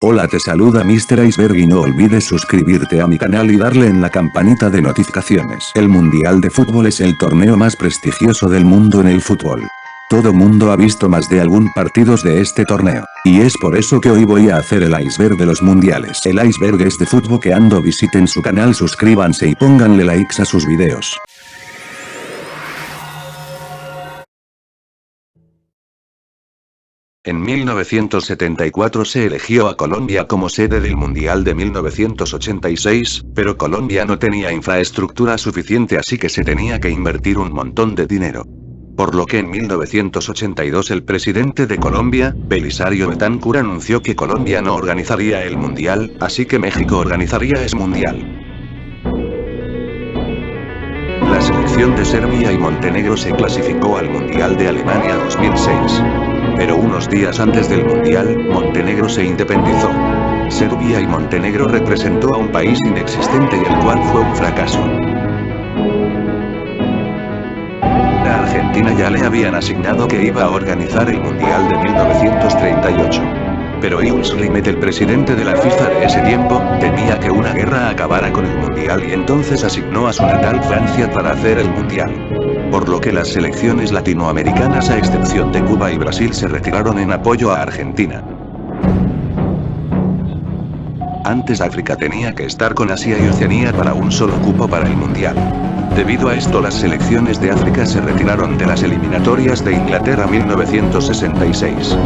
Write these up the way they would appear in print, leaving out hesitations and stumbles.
Hola, te saluda Mr. Iceberg y no olvides suscribirte a mi canal y darle en la campanita de notificaciones. El Mundial de Fútbol es el torneo más prestigioso del mundo en el fútbol. Todo mundo ha visto más de algún partidos de este torneo, y es por eso que hoy voy a hacer el iceberg de los mundiales. El iceberg es de fútbol que ando, visiten su canal, suscríbanse y pónganle likes a sus videos. En 1974 se eligió a Colombia como sede del Mundial de 1986, pero Colombia no tenía infraestructura suficiente, así que se tenía que invertir un montón de dinero. Por lo que en 1982 el presidente de Colombia, Belisario Betancur, anunció que Colombia no organizaría el Mundial, así que México organizaría ese Mundial. La selección de Serbia y Montenegro se clasificó al Mundial de Alemania 2006. Pero unos días antes del Mundial, Montenegro se independizó. Serbia y Montenegro representó a un país inexistente y el cual fue un fracaso. A Argentina ya le habían asignado que iba a organizar el Mundial de 1938. Pero Jules Rimet, el presidente de la FIFA de ese tiempo, temía que una guerra acabara con el Mundial y entonces asignó a su natal Francia para hacer el Mundial. Por lo que las selecciones latinoamericanas, a excepción de Cuba y Brasil, se retiraron en apoyo a Argentina. Antes África tenía que estar con Asia y Oceanía para un solo cupo para el Mundial. Debido a esto, las selecciones de África se retiraron de las eliminatorias de Inglaterra 1966.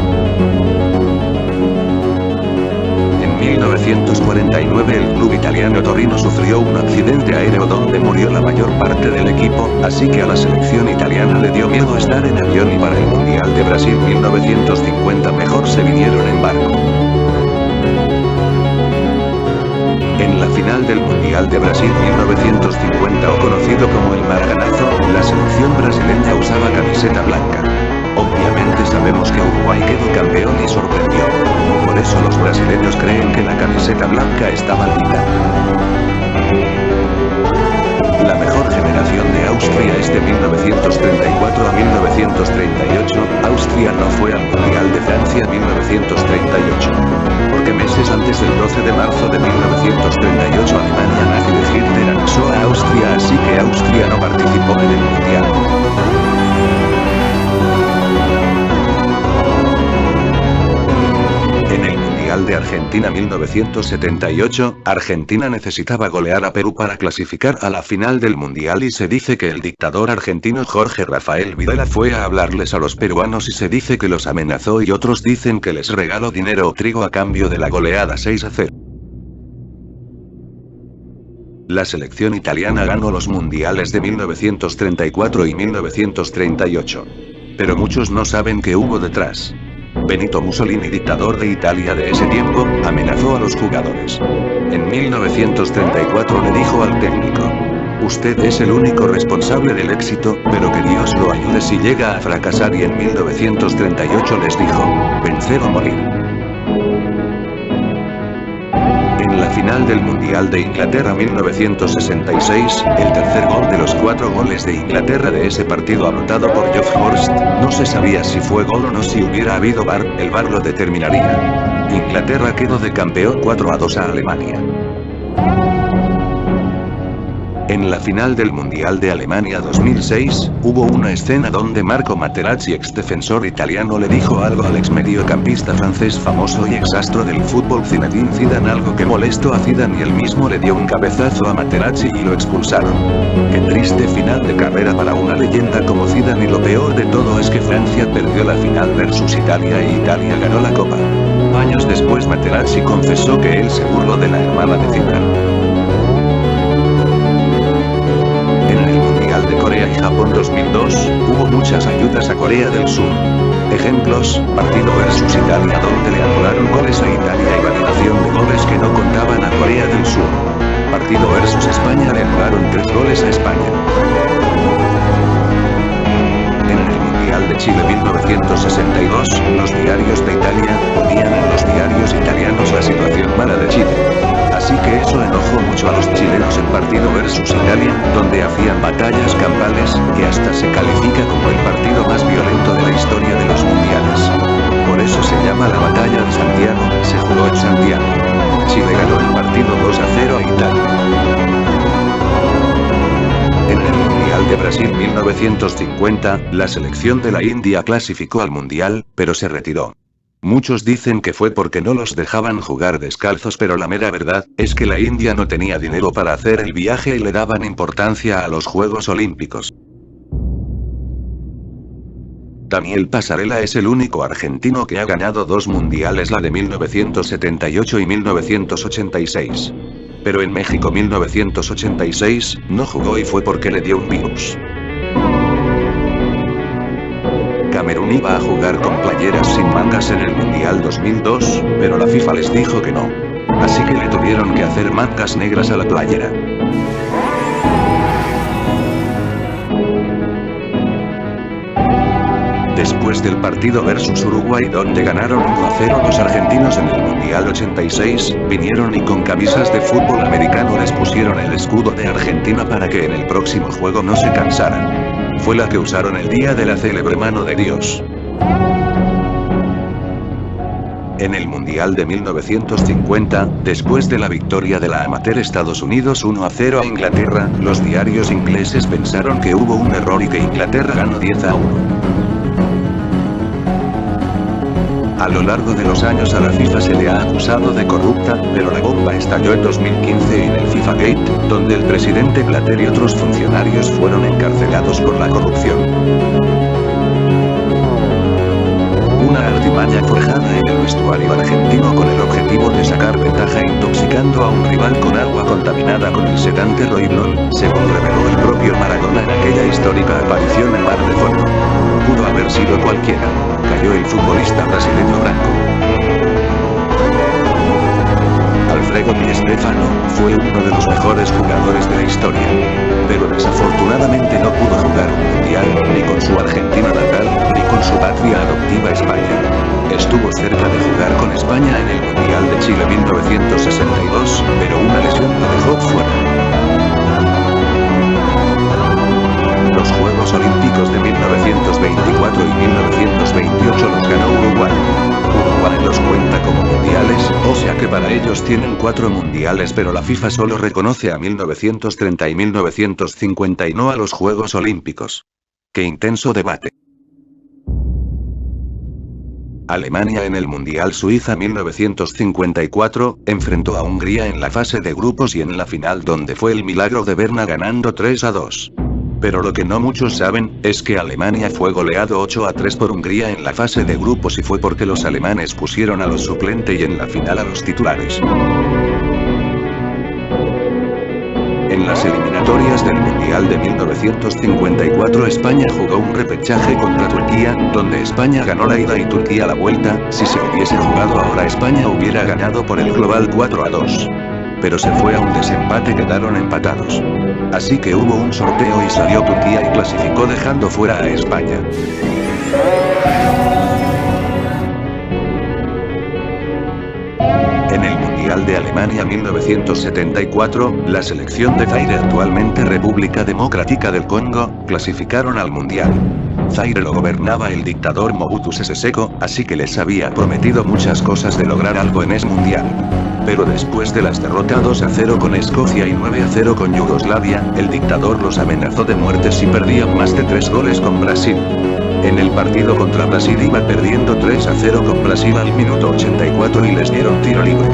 En 1949 el club italiano Torino sufrió un accidente aéreo donde murió la mayor parte del equipo, así que a la selección italiana le dio miedo estar en avión y para el Mundial de Brasil 1950 mejor se vinieron en barco. En la final del Mundial de Brasil 1950, o conocido como el Maracanazo, la selección brasileña usaba camiseta blanca. Obviamente sabemos que Uruguay quedó campeón y sorprendió. Por eso los brasileños creen que la camiseta blanca está maldita. La mejor generación de Austria es de 1934 a 1938, Austria no fue al Mundial de Francia 1938. Porque meses antes del 12 de marzo de 1938 Alemania nazi de Hitler anexó a Austria, así que Austria no participó en el Mundial. En el Mundial de Argentina 1978, Argentina necesitaba golear a Perú para clasificar a la final del Mundial y se dice que el dictador argentino Jorge Rafael Videla fue a hablarles a los peruanos y se dice que los amenazó y otros dicen que les regaló dinero o trigo a cambio de la goleada 6-0. La selección italiana ganó los mundiales de 1934 y 1938. Pero muchos no saben qué hubo detrás. Benito Mussolini, dictador de Italia de ese tiempo, amenazó a los jugadores. En 1934 le dijo al técnico: "Usted es el único responsable del éxito, pero que Dios lo ayude si llega a fracasar", y en 1938 les dijo: "Vencer o morir". En la final del Mundial de Inglaterra 1966, el tercer gol de los 4 goles de Inglaterra de ese partido anotado por Geoff Hurst, no se sabía si fue gol o no. Si hubiera habido VAR, el VAR lo determinaría. Inglaterra quedó de campeón 4-2 a Alemania. En la final del Mundial de Alemania 2006, hubo una escena donde Marco Materazzi, ex defensor italiano, le dijo algo al ex mediocampista francés famoso y exastro del fútbol Zinedine Zidane, algo que molestó a Zidane y él mismo le dio un cabezazo a Materazzi y lo expulsaron. Qué triste final de carrera para una leyenda como Zidane, y lo peor de todo es que Francia perdió la final versus Italia y Italia ganó la copa. Años después Materazzi confesó que él se burló de la hermana de Zidane. De Corea y Japón 2002, hubo muchas ayudas a Corea del Sur. Ejemplos: partido versus Italia donde le anularon goles a Italia y validación de goles que no contaban a Corea del Sur. Partido versus España, le anularon 3 goles a España. En el Mundial de Chile 1962, los diarios de Italia ponían en los diarios italianos la situación mala de Chile. Así que eso enojó mucho a los chilenos en partido versus Italia, donde hacían batallas campales, que hasta se califica como el partido más violento de la historia de los mundiales. Por eso se llama la batalla de Santiago, se jugó en Santiago. Brasil 1950, la selección de la India clasificó al Mundial, pero se retiró. Muchos dicen que fue porque no los dejaban jugar descalzos, pero la mera verdad es que la India no tenía dinero para hacer el viaje y le daban importancia a los Juegos Olímpicos. Daniel Passarella es el único argentino que ha ganado 2 mundiales, la de 1978 y 1986. Pero en México 1986, no jugó y fue porque le dio un virus. Camerún iba a jugar con playeras sin mangas en el Mundial 2002, pero la FIFA les dijo que no. Así que le tuvieron que hacer mangas negras a la playera. Después del partido versus Uruguay donde ganaron 1-0 los argentinos en el Mundial 86, vinieron y con camisas de fútbol americano les pusieron el escudo de Argentina para que en el próximo juego no se cansaran. Fue la que usaron el día de la célebre mano de Dios. En el Mundial de 1950, después de la victoria de la amateur Estados Unidos 1-0 a Inglaterra, los diarios ingleses pensaron que hubo un error y que Inglaterra ganó 10-1. A lo largo de los años a la FIFA se le ha acusado de corrupta, pero la bomba estalló en 2015 en el FIFA Gate, donde el presidente Blatter y otros funcionarios fueron encarcelados por la corrupción. Una artimaña forjada en el vestuario argentino con el objetivo de sacar ventaja intoxicando a un rival con agua contaminada con el sedante Rohypnol, según reveló el propio Maradona en aquella histórica aparición en Mar de Fondo. Pudo haber sido cualquiera. Cayó el futbolista brasileño Branco. Alfredo Di Stéfano fue uno de los mejores jugadores de la historia. Pero desafortunadamente no pudo jugar un mundial, ni con su Argentina natal, ni con su patria adoptiva España. Estuvo cerca de jugar con España en el Mundial de Chile 1962, pero una lesión lo dejó fuera. Los Juegos Olímpicos de 1924 y 1928 los ganó Uruguay. Uruguay los cuenta como mundiales, o sea que para ellos tienen 4 mundiales, pero la FIFA solo reconoce a 1930 y 1950 y no a los Juegos Olímpicos. ¡Qué intenso debate! Alemania en el Mundial Suiza 1954, enfrentó a Hungría en la fase de grupos y en la final donde fue el milagro de Berna ganando 3-2. Pero lo que no muchos saben, es que Alemania fue goleado 8-3 por Hungría en la fase de grupos y fue porque los alemanes pusieron a los suplentes y en la final a los titulares. En las eliminatorias del Mundial de 1954 España jugó un repechaje contra Turquía, donde España ganó la ida y Turquía la vuelta. Si se hubiese jugado ahora España hubiera ganado por el global 4-2. Pero se fue a un desempate, quedaron empatados. Así que hubo un sorteo y salió Turquía y clasificó dejando fuera a España. En el Mundial de Alemania 1974, la selección de Zaire, actualmente República Democrática del Congo, clasificaron al Mundial. Zaire lo gobernaba el dictador Mobutu Sese Seko, así que les había prometido muchas cosas de lograr algo en ese Mundial. Pero después de las derrotas 2-0 con Escocia y 9-0 con Yugoslavia, el dictador los amenazó de muerte si perdían más de 3 goles con Brasil. En el partido contra Brasil iba perdiendo 3-0 con Brasil al minuto 84 y les dieron tiro libre.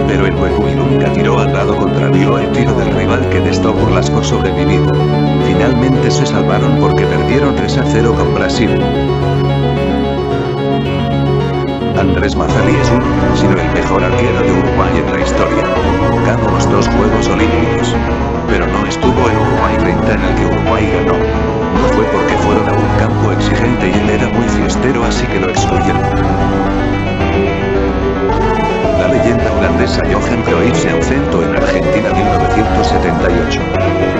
Pero en juego Ilunga tiró al lado contrario al tiro del rival que Destó Burlas por sobrevivir. Finalmente se salvaron porque perdieron 3-0 con Brasil. Andrés Mazzarri es uno, sino el mejor arquero de Uruguay en la historia. Ganó los 2 Juegos Olímpicos. Pero no estuvo en Uruguay 30 en el que Uruguay ganó. No fue porque fueron a un campo exigente y él era muy fiestero, así que lo excluyeron. La leyenda holandesa Johan Cruyff se ausentó en Argentina 1978.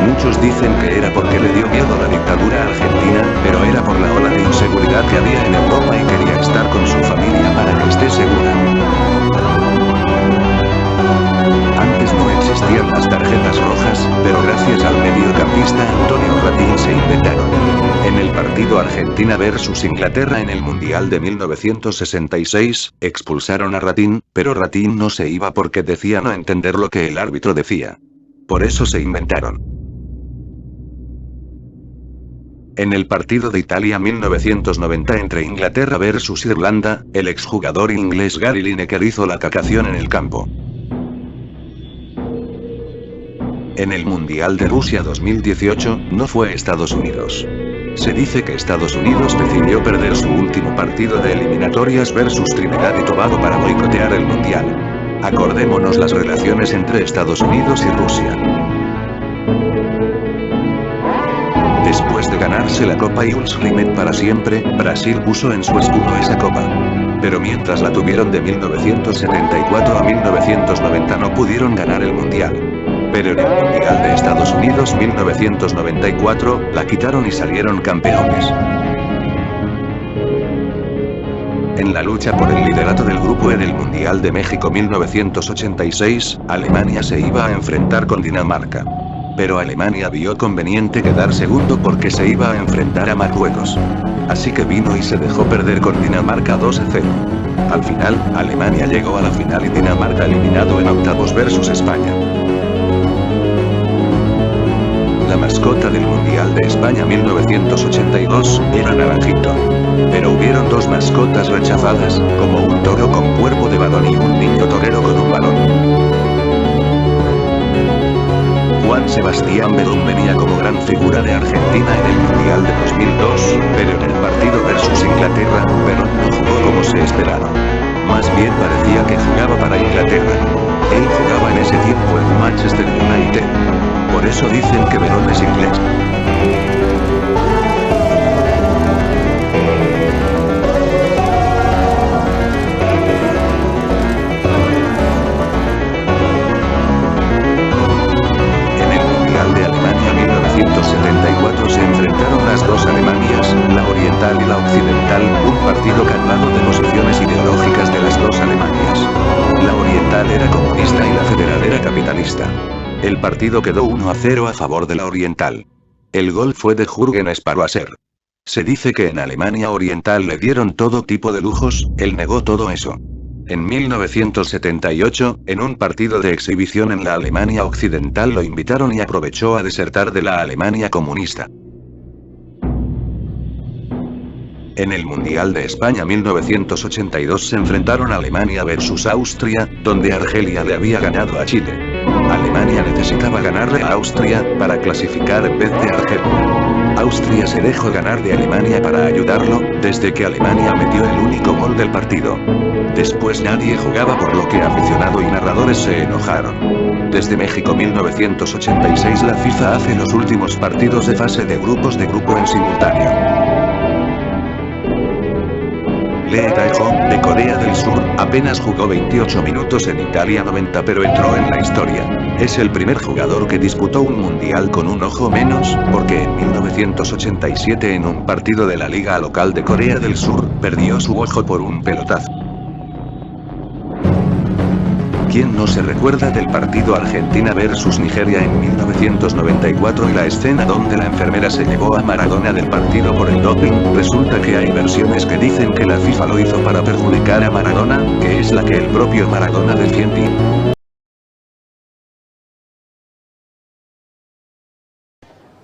Muchos dicen que era porque le dio miedo la dictadura argentina, pero era por la ola de inseguridad que había en Europa y quería estar con su familia para que esté segura. Antes no existían las tarjetas rojas, pero gracias al mediocampista Antonio Ratín se inventaron. En el partido Argentina versus Inglaterra en el Mundial de 1966, expulsaron a Ratín, pero Ratín no se iba porque decía no entender lo que el árbitro decía. Por eso se inventaron. En el partido de Italia 1990 entre Inglaterra versus Irlanda, el exjugador inglés Gary Lineker hizo la cacación en el campo. En el Mundial de Rusia 2018, no fue Estados Unidos. Se dice que Estados Unidos decidió perder su último partido de eliminatorias versus Trinidad y Tobago para boicotear el Mundial. Acordémonos las relaciones entre Estados Unidos y Rusia. Después de ganarse la Copa Ultimate para siempre, Brasil puso en su escudo esa copa. Pero mientras la tuvieron de 1974 a 1990 no pudieron ganar el Mundial. Pero en el Mundial de Estados Unidos 1994, la quitaron y salieron campeones. En la lucha por el liderato del grupo E del Mundial de México 1986, Alemania se iba a enfrentar con Dinamarca. Pero Alemania vio conveniente quedar segundo porque se iba a enfrentar a Marruecos. Así que vino y se dejó perder con Dinamarca 2-0. Al final, Alemania llegó a la final y Dinamarca eliminado en octavos versus España. La mascota del Mundial de España 1982 era Naranjito. Pero hubieron dos mascotas rechazadas, como un toro con cuerpo de balón y un niño torero con un balón. Juan Sebastián Verón venía como gran figura de Argentina en el Mundial de 2002, pero en el partido versus Inglaterra, Verón no jugó como se esperaba. Más bien parecía que jugaba para Inglaterra. Él jugaba en ese tiempo en Manchester United. Por eso dicen que Verón es inglés. En el Mundial de Alemania 1974 se enfrentaron las dos Alemanias, la oriental y la occidental, un partido cargado de posiciones ideológicas de las dos Alemanias. La oriental era comunista y la federal era capitalista. El partido quedó 1-0 a favor de la oriental. El gol fue de Jürgen Sparwasser. Se dice que en Alemania Oriental le dieron todo tipo de lujos, él negó todo eso. En 1978, en un partido de exhibición en la Alemania Occidental lo invitaron y aprovechó a desertar de la Alemania comunista. En el Mundial de España 1982 se enfrentaron Alemania versus Austria, donde Argelia le había ganado a Chile. Alemania necesitaba ganarle a Austria, para clasificar en vez de Argelia. Austria se dejó ganar de Alemania para ayudarlo, desde que Alemania metió el único gol del partido. Después nadie jugaba por lo que aficionado y narradores se enojaron. Desde México 1986 la FIFA hace los últimos partidos de fase de grupos de grupo en simultáneo. Lee Tae-ho, de Corea del Sur, apenas jugó 28 minutos en Italia 90 pero entró en la historia. Es el primer jugador que disputó un mundial con un ojo menos, porque en 1987 en un partido de la liga local de Corea del Sur, perdió su ojo por un pelotazo. ¿Quién no se recuerda del partido Argentina versus Nigeria en 1994 y la escena donde la enfermera se llevó a Maradona del partido por el doping? Resulta que hay versiones que dicen que la FIFA lo hizo para perjudicar a Maradona, que es la que el propio Maradona defiende.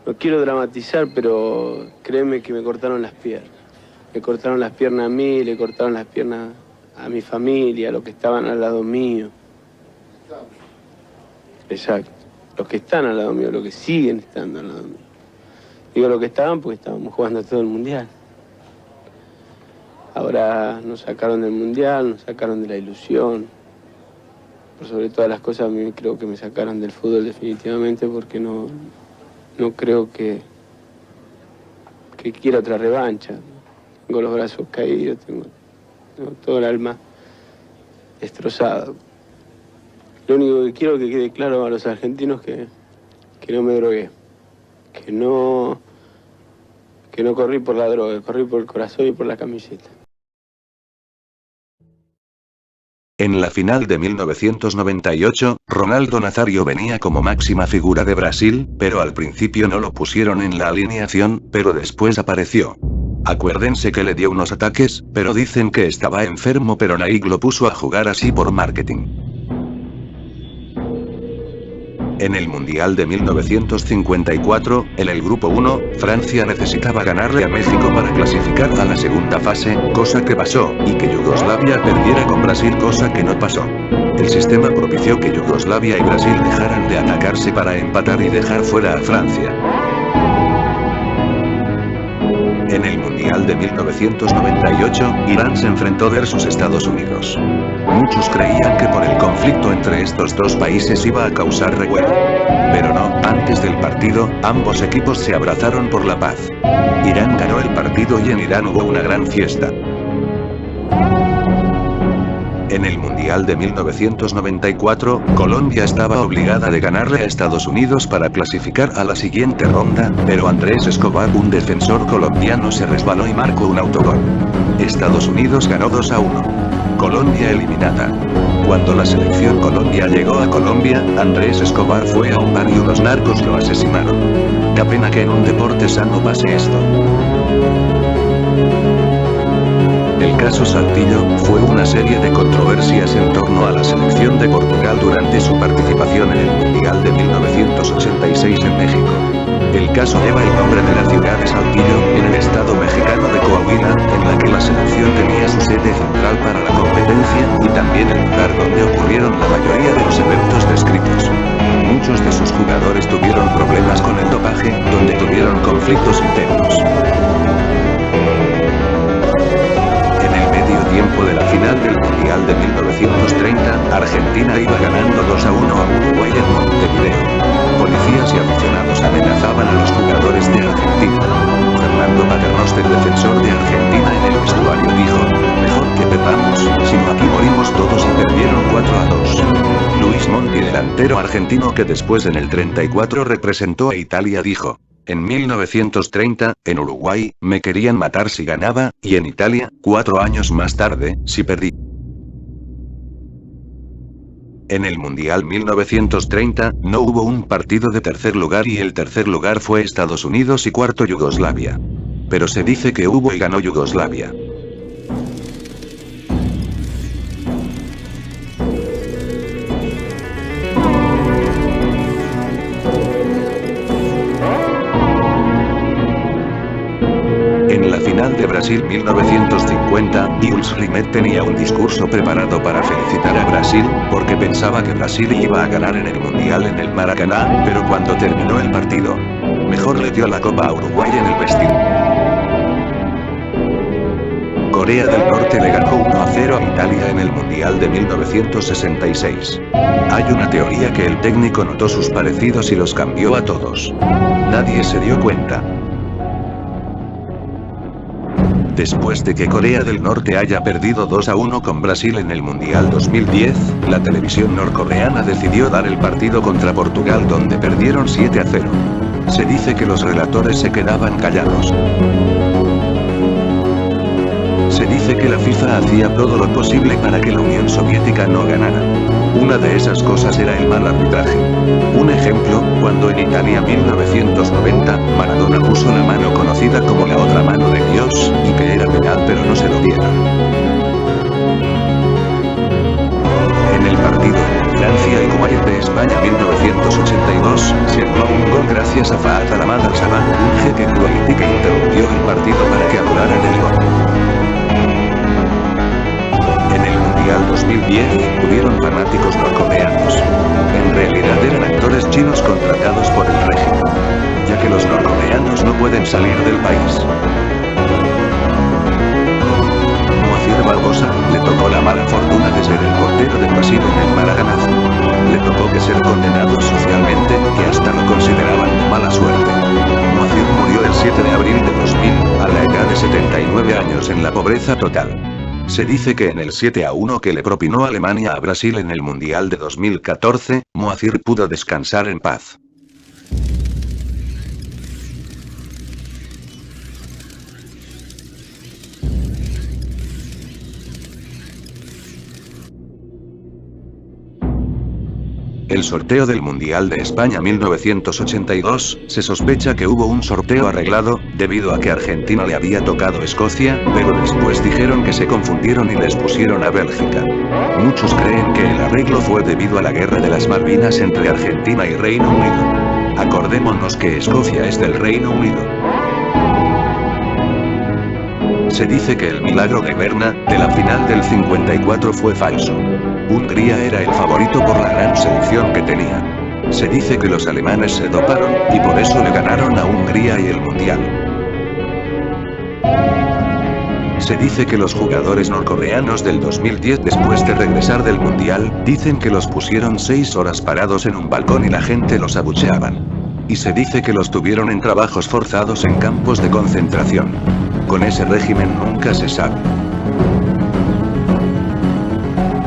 No quiero dramatizar, pero créeme que me cortaron las piernas. Me cortaron las piernas a mí, le cortaron las piernas a mi familia, a los que estaban al lado mío. Exacto. Los que están al lado mío, los que siguen estando al lado mío. Digo los que estaban porque estábamos jugando todo el mundial. Ahora nos sacaron del mundial, nos sacaron de la ilusión. Por sobre todas las cosas, a mí creo que me sacaron del fútbol definitivamente porque no creo que quiera otra revancha. Tengo los brazos caídos, tengo todo el alma destrozado. Lo único que quiero que quede claro a los argentinos que no me drogué, que no corrí por la droga, corrí por el corazón y por la camiseta. En la final de 1998, Ronaldo Nazário venía como máxima figura de Brasil, pero al principio no lo pusieron en la alineación, pero después apareció. Acuérdense que le dio unos ataques, pero dicen que estaba enfermo, pero Nike lo puso a jugar así por marketing. En el Mundial de 1954, en el Grupo 1, Francia necesitaba ganarle a México para clasificar a la segunda fase, cosa que pasó, y que Yugoslavia perdiera con Brasil, cosa que no pasó. El sistema propició que Yugoslavia y Brasil dejaran de atacarse para empatar y dejar fuera a Francia. En el Mundial de 1998, Irán se enfrentó versus Estados Unidos. Muchos creían que por el conflicto entre estos dos países iba a causar revuelo. Pero no, antes del partido, ambos equipos se abrazaron por la paz. Irán ganó el partido y en Irán hubo una gran fiesta. En el Mundial de 1994, Colombia estaba obligada de ganarle a Estados Unidos para clasificar a la siguiente ronda, pero Andrés Escobar, un defensor colombiano, se resbaló y marcó un autogol. Estados Unidos ganó 2-1. Colombia eliminada. Cuando la selección Colombia llegó a Colombia, Andrés Escobar fue a un bar y unos narcos lo asesinaron. Qué pena que en un deporte sano pase esto. El caso Saltillo fue una serie de controversias en torno a la selección de Portugal durante su participación en el Mundial de 1986 en México. El caso lleva el nombre de la ciudad de Saltillo, en el estado mexicano de Coahuila, en la que la selección tenía su sede central para la competencia, y también el lugar donde ocurrieron la mayoría de los eventos descritos. Muchos de sus jugadores tuvieron problemas con el dopaje, donde tuvieron conflictos internos. Tiempo de la final del Mundial de 1930, Argentina iba ganando 2-1 a Uruguay en Montevideo. Policías y aficionados amenazaban a los jugadores de Argentina. Fernando Paternoster, defensor de Argentina, en el vestuario dijo: "Mejor que perdamos, si no aquí morimos todos", y perdieron 4-2. Luis Monti, delantero argentino que después en el 34 representó a Italia, dijo: "En 1930, en Uruguay, me querían matar si ganaba, y en Italia, 4 años más tarde, si perdí". En el Mundial 1930, no hubo un partido de tercer lugar y el tercer lugar fue Estados Unidos y cuarto Yugoslavia. Pero se dice que hubo y ganó Yugoslavia. En la final de Brasil 1950, Jules Rimet tenía un discurso preparado para felicitar a Brasil, porque pensaba que Brasil iba a ganar en el Mundial en el Maracaná, pero cuando terminó el partido, mejor le dio la copa a Uruguay en el vestido. Corea del Norte le ganó 1-0 a Italia en el Mundial de 1966. Hay una teoría que el técnico notó sus parecidos y los cambió a todos. Nadie se dio cuenta. Después de que Corea del Norte haya perdido 2-1 con Brasil en el Mundial 2010, la televisión norcoreana decidió dar el partido contra Portugal, donde perdieron 7-0. Se dice que los relatores se quedaban callados. Se dice que la FIFA hacía todo lo posible para que la Unión Soviética no ganara. Una de esas cosas era el mal arbitraje. Un ejemplo, cuando en Italia 1990, Maradona puso la mano conocida como la otra mano de Dios, y que era penal pero no se lo dieron. En el partido Francia y Kuwait de España 1982, se anuló un gol gracias a Fahad Al-Ahmad Al-Sabah, un jeque kuwaití que interrumpió el partido para que anularan el gol. En el Mundial 2010, tuvieron fanáticos norcoreanos. En realidad eran actores chinos contratados por el régimen, ya que los norcoreanos no pueden salir del país. Moacir Barbosa, le tocó la mala fortuna de ser el portero de Brasil en el Maracanazo. Le tocó que ser condenado socialmente, que hasta lo consideraban de mala suerte. Moacir murió el 7 de abril de 2000, a la edad de 79 años en la pobreza total. Se dice que en el 7-1 que le propinó Alemania a Brasil en el Mundial de 2014, Moacir pudo descansar en paz. El sorteo del Mundial de España 1982, se sospecha que hubo un sorteo arreglado, debido a que Argentina le había tocado Escocia, pero después dijeron que se confundieron y les pusieron a Bélgica. Muchos creen que el arreglo fue debido a la guerra de las Malvinas entre Argentina y Reino Unido. Acordémonos que Escocia es del Reino Unido. Se dice que el milagro de Berna, de la final del 54 fue falso. Hungría era el favorito por la gran selección que tenía. Se dice que los alemanes se doparon, y por eso le ganaron a Hungría y el Mundial. Se dice que los jugadores norcoreanos del 2010 después de regresar del Mundial, dicen que los pusieron 6 horas parados en un balcón y la gente los abucheaban. Y se dice que los tuvieron en trabajos forzados en campos de concentración. Con ese régimen nunca se sabe.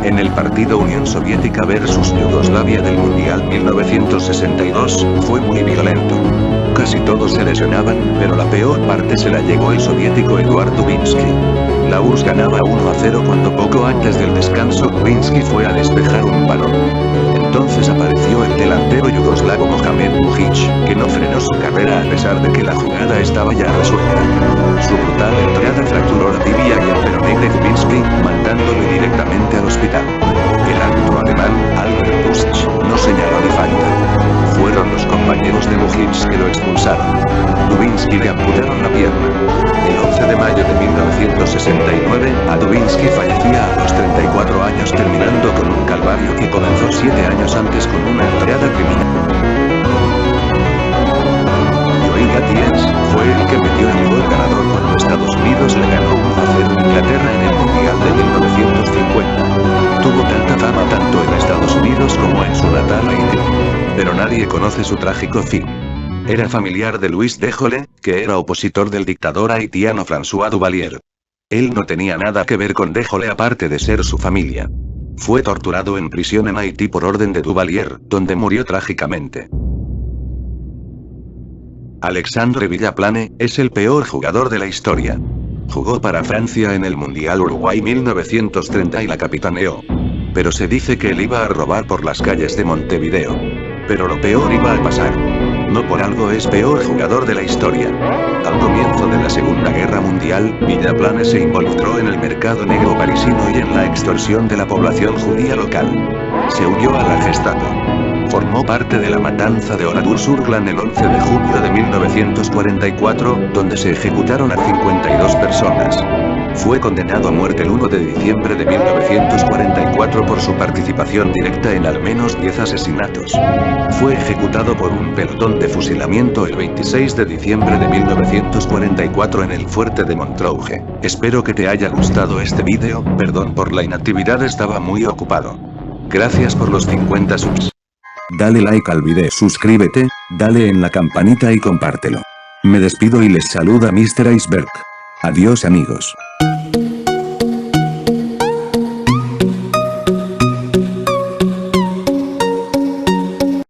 En el partido Unión Soviética versus Yugoslavia del Mundial 1962, fue muy violento. Casi todos se lesionaban, pero la peor parte se la llevó el soviético Eduard Dubinsky. La URSS ganaba 1-0 cuando poco antes del descanso Dubinsky fue a despejar un balón. Entonces apareció el delantero yugoslavo Mohamed Mujic, que no frenó su carrera a pesar de que la jugada estaba ya resuelta. Su brutal entrada fracturó la tibia y el peroné de Dubinsky, mandándole directamente al hospital. El árbitro alemán, Albert Busch, no señaló ni falta. Fueron los compañeros de Mujic que lo expulsaron. Dubinsky le amputaron la pierna. El 11 de mayo de 1969, a Dubinsky fallecía a los 34 años terminando con un calvario que comenzó 7 años antes con una entrada criminal. Joey Gatiens fue el que metió el gol ganador cuando Estados Unidos le ganó 1-0 a Inglaterra en el Mundial de 1950. Tuvo tanta fama tanto en Estados Unidos como en su natal Haití. Pero nadie conoce su trágico fin. Era familiar de Louis Dejole, que era opositor del dictador haitiano François Duvalier. Él no tenía nada que ver con Dejole aparte de ser su familia. Fue torturado en prisión en Haití por orden de Duvalier, donde murió trágicamente. Alexandre Villaplane, es el peor jugador de la historia. Jugó para Francia en el Mundial Uruguay 1930 y la capitaneó. Pero se dice que él iba a robar por las calles de Montevideo. Pero lo peor iba a pasar. No por algo es peor jugador de la historia. Al comienzo de la Segunda Guerra Mundial, Villaplane se involucró en el mercado negro parisino y en la extorsión de la población judía local. Se unió a la Gestapo. Formó parte de la matanza de Oradour-sur-Glane el 11 de junio de 1944, donde se ejecutaron a 52 personas. Fue condenado a muerte el 1 de diciembre de 1944 por su participación directa en al menos 10 asesinatos. Fue ejecutado por un pelotón de fusilamiento el 26 de diciembre de 1944 en el fuerte de Montreuge. Espero que te haya gustado este vídeo, perdón por la inactividad, estaba muy ocupado. Gracias por los 50 subs. Dale like al video, suscríbete, dale en la campanita y compártelo. Me despido y les saluda Mr. Iceberg. Adiós amigos.